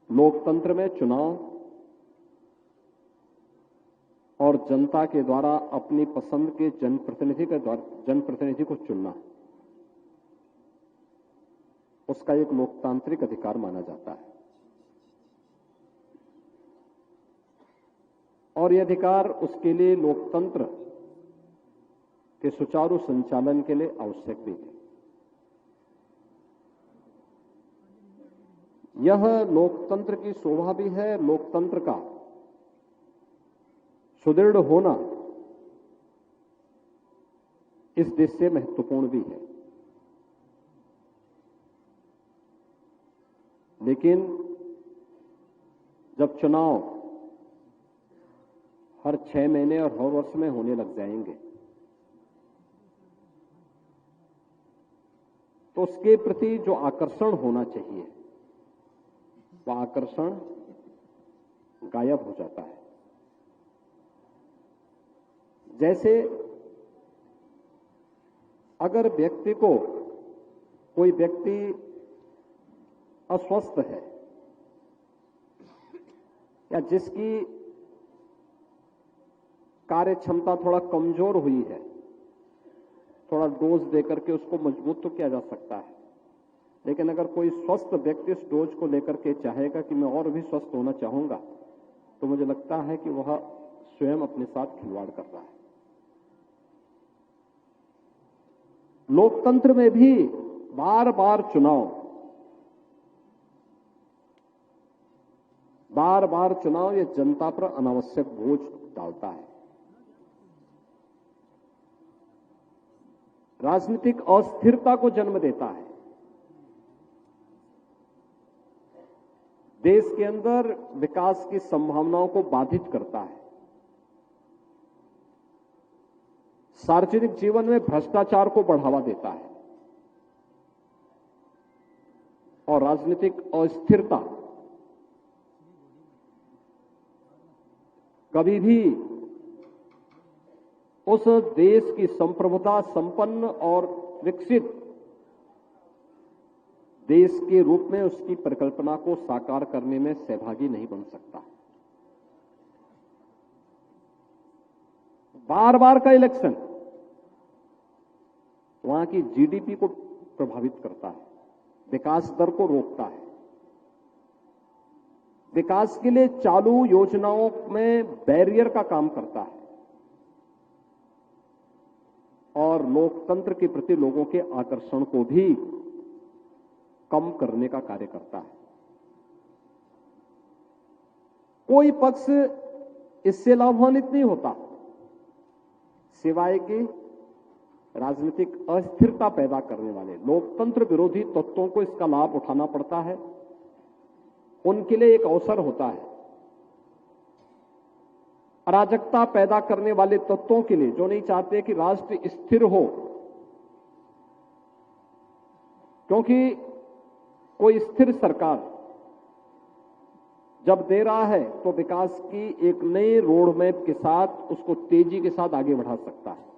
लोकतंत्र में चुनाव और जनता के द्वारा अपनी पसंद के जनप्रतिनिधि को चुनना, उसका एक लोकतांत्रिक अधिकार माना जाता है। और यह अधिकार उसके लिए लोकतंत्र के सुचारू संचालन के लिए आवश्यक भी है। यह लोकतंत्र की शोभा भी है, लोकतंत्र का सुदृढ़ होना इस देश से महत्वपूर्ण भी है। लेकिन जब चुनाव हर 6 महीने और हर वर्ष में होने लग जाएंगे, तो उसके प्रति जो आकर्षण होना चाहिए वह आकर्षण गायब हो जाता है। जैसे अगर कोई व्यक्ति अस्वस्थ है या जिसकी कार्य क्षमता थोड़ा कमजोर हुई है, थोड़ा डोज देकर के उसको मजबूत तो किया जा सकता है। लेकिन अगर कोई स्वस्थ व्यक्ति इस डोज को लेकर के चाहेगा कि मैं और भी स्वस्थ होना चाहूंगा, तो मुझे लगता है कि वह स्वयं अपने साथ खिलवाड़ कर रहा है। लोकतंत्र में भी बार बार चुनाव ये जनता पर अनावश्यक बोझ डालता है। राजनीतिक अस्थिरता को जन्म देता है। देश के अंदर विकास की संभावनाओं को बाधित करता है। सार्वजनिक जीवन में भ्रष्टाचार को बढ़ावा देता है और राजनीतिक अस्थिरता कभी भी उस देश की संप्रभुता संपन्न और विकसित देश के रूप में उसकी परिकल्पना को साकार करने में सहभागी नहीं बन सकता। बार बार का इलेक्शन वहां की जीडीपी को प्रभावित करता है, विकास दर को रोकता है। विकास के लिए चालू योजनाओं में बैरियर का काम करता है और लोकतंत्र के प्रति लोगों के आकर्षण को भी कम करने का कार्य करता है। कोई पक्ष इससे लाभान्वित नहीं होता सिवाय कि राजनीतिक अस्थिरता पैदा करने वाले लोकतंत्र विरोधी तत्वों को इसका लाभ उठाना पड़ता है। उनके लिए एक अवसर होता है। अराजकता पैदा करने वाले तत्वों के लिए, जो नहीं चाहते कि राष्ट्र स्थिर हो, क्योंकि कोई स्थिर सरकार जब दे रहा है तो विकास की एक नई रोड मैप के साथ उसको तेजी के साथ आगे बढ़ा सकता है।